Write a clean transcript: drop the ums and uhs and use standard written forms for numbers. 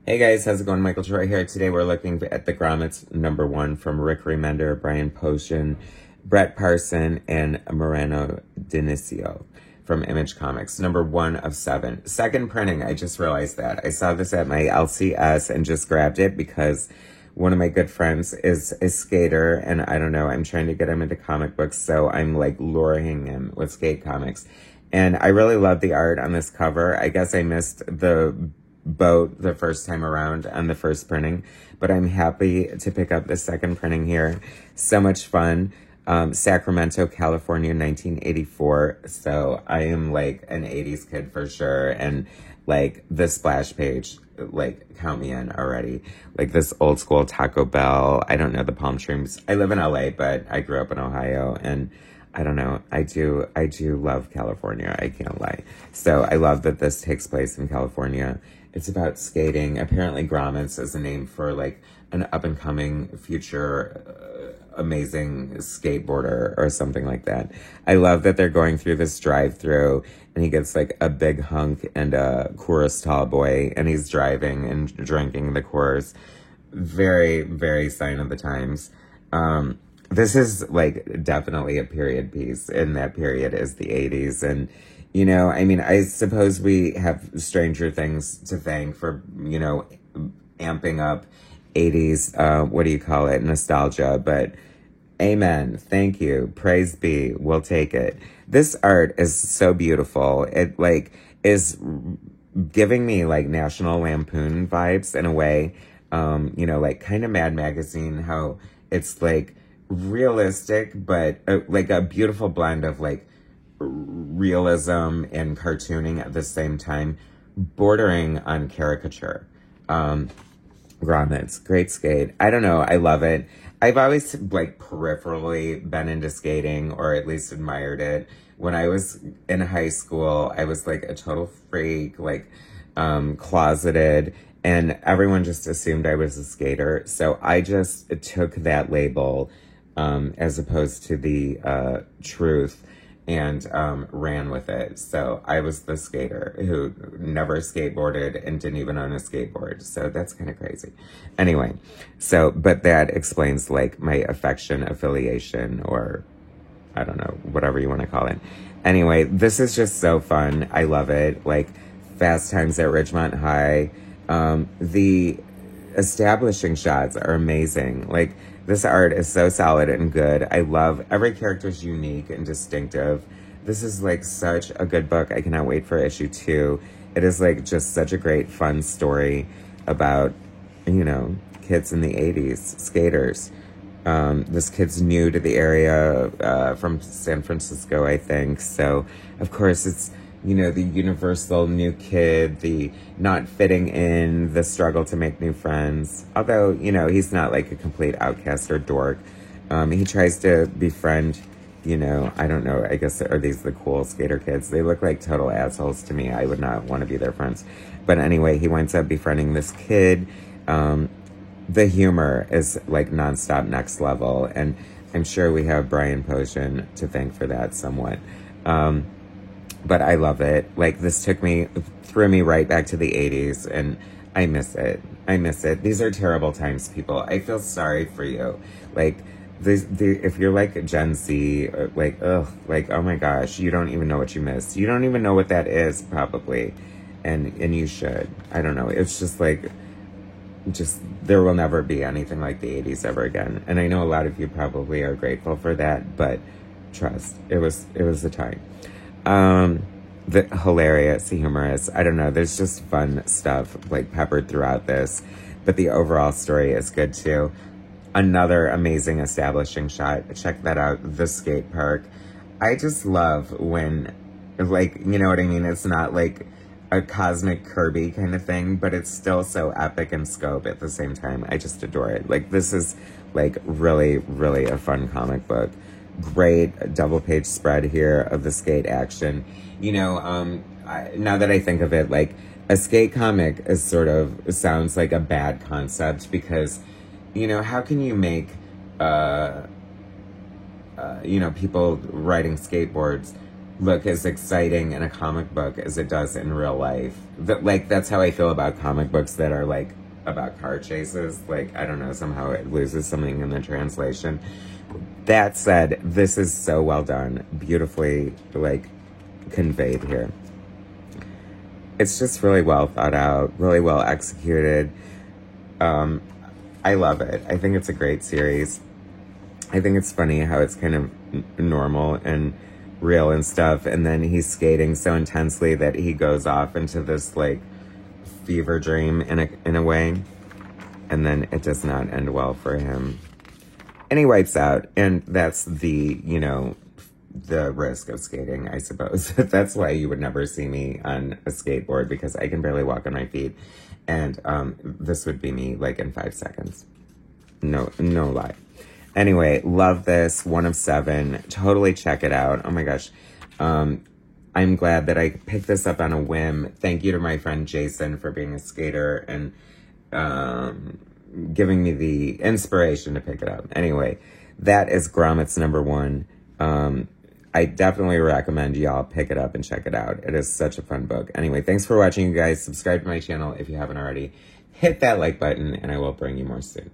Hey guys, how's it going? Michael Troy here. Today we're looking at the Grommets #1 from Rick Remender, Brian Posehn, Brett Parson, and Moreno Dinicio from Image Comics. #1 of 7. Second printing, I just realized that. I saw this at my LCS and just grabbed it because one of my good friends is a skater, and I don't know, I'm trying to get him into comic books, so I'm like luring him with skate comics. And I really love the art on this cover. I guess I missed the boat the first time around on the first printing, but I'm happy to pick up the second printing here. So much fun. Sacramento, California, 1984. So I am like an 80s kid for sure. And like the splash page, like count me in already. Like this old school Taco Bell. I don't know the palm trees. I live in LA, but I grew up in Ohio, and I don't know. I do love California. I can't lie. So I love that this takes place in California. It's about skating. Apparently Grommets is a name for like an up and coming future amazing skateboarder or something like that. I love that they're going through this drive through and he gets like a big hunk and a Coors tall boy and he's driving and drinking the Coors. Very, very sign of the times. This is like definitely a period piece, and that period is the 80s. And, you know, I mean, I suppose we have Stranger Things to thank for, you know, amping up 80s, what do you call it, nostalgia, but amen, thank you, praise be, we'll take it. This art is so beautiful. It like is giving me like National Lampoon vibes in a way, you know, like kind of Mad Magazine, how it's like realistic, but like a beautiful blend of like realism and cartooning at the same time, bordering on caricature. Grommets, great skate. I don't know, I love it. I've always like peripherally been into skating, or at least admired it. When I was in high school, I was like a total freak, like closeted, and everyone just assumed I was a skater. So I just took that label as opposed to the truth, and ran with it. So I was the skater who never skateboarded and didn't even own a skateboard. So that's kind of crazy. Anyway, so, but that explains like my affection, affiliation, or I don't know, whatever you want to call it. Anyway, this is just so fun. I love it. Like Fast Times at Ridgemont High. The establishing shots are amazing. Like, this art is so solid and good. I love every character's unique and distinctive. This is like such a good book. I cannot wait for issue 2. It is like just such a great fun story about, you know, kids in the 80s, skaters. This kid's new to the area from San Francisco, I think. So, of course, it's, you know, the universal new kid, the not fitting in, the struggle to make new friends. Although, you know, he's not like a complete outcast or dork. He tries to befriend, you know, I don't know, I guess, are these the cool skater kids? They look like total assholes to me. I would not want to be their friends. But anyway, he winds up befriending this kid. The humor is like nonstop next level. And I'm sure we have Brian Posehn to thank for that somewhat. But I love it. Like, this threw me right back to the 80s, and I miss it. I miss it. These are terrible times, people. I feel sorry for you. Like, if you're like Gen Z, like, ugh, like, oh my gosh, you don't even know what you missed. You don't even know what that is, probably. And you should. I don't know. It's just like, there will never be anything like the 80s ever again. And I know a lot of you probably are grateful for that, but trust, it was the time. The hilarious, humorous, I don't know, there's just fun stuff like peppered throughout this, but the overall story is good too. Another amazing establishing shot. Check that out, the skate park. I just love when, like, you know what I mean? It's not like a cosmic Kirby kind of thing, but it's still so epic in scope at the same time. I just adore it. Like, this is like really, really a fun comic book. Great double page spread here of the skate action. You know, now that I think of it, like, a skate comic is sounds like a bad concept because, you know, how can you make, you know, people riding skateboards look as exciting in a comic book as it does in real life. Like, that's how I feel about comic books that are like about car chases. Like, I don't know, somehow it loses something in the translation. That said, this is so well done, beautifully like conveyed here. It's just really well thought out, really well executed. I love it. I think it's a great series. I think it's funny how it's kind of normal and real and stuff, and then he's skating so intensely that he goes off into this like fever dream in a way, and then it does not end well for him, and he wipes out, and that's the, you know, the risk of skating, I suppose. That's why you would never see me on a skateboard, because I can barely walk on my feet, and this would be me like in 5 seconds. No lie. Anyway, love this. 1 of 7. Totally check it out. Oh my gosh. I'm glad that I picked this up on a whim. Thank you to my friend Jason for being a skater and giving me the inspiration to pick it up. Anyway, that is Gromit's #1. I definitely recommend y'all pick it up and check it out. It is such a fun book. Anyway, thanks for watching, you guys. Subscribe to my channel if you haven't already. Hit that like button, and I will bring you more soon.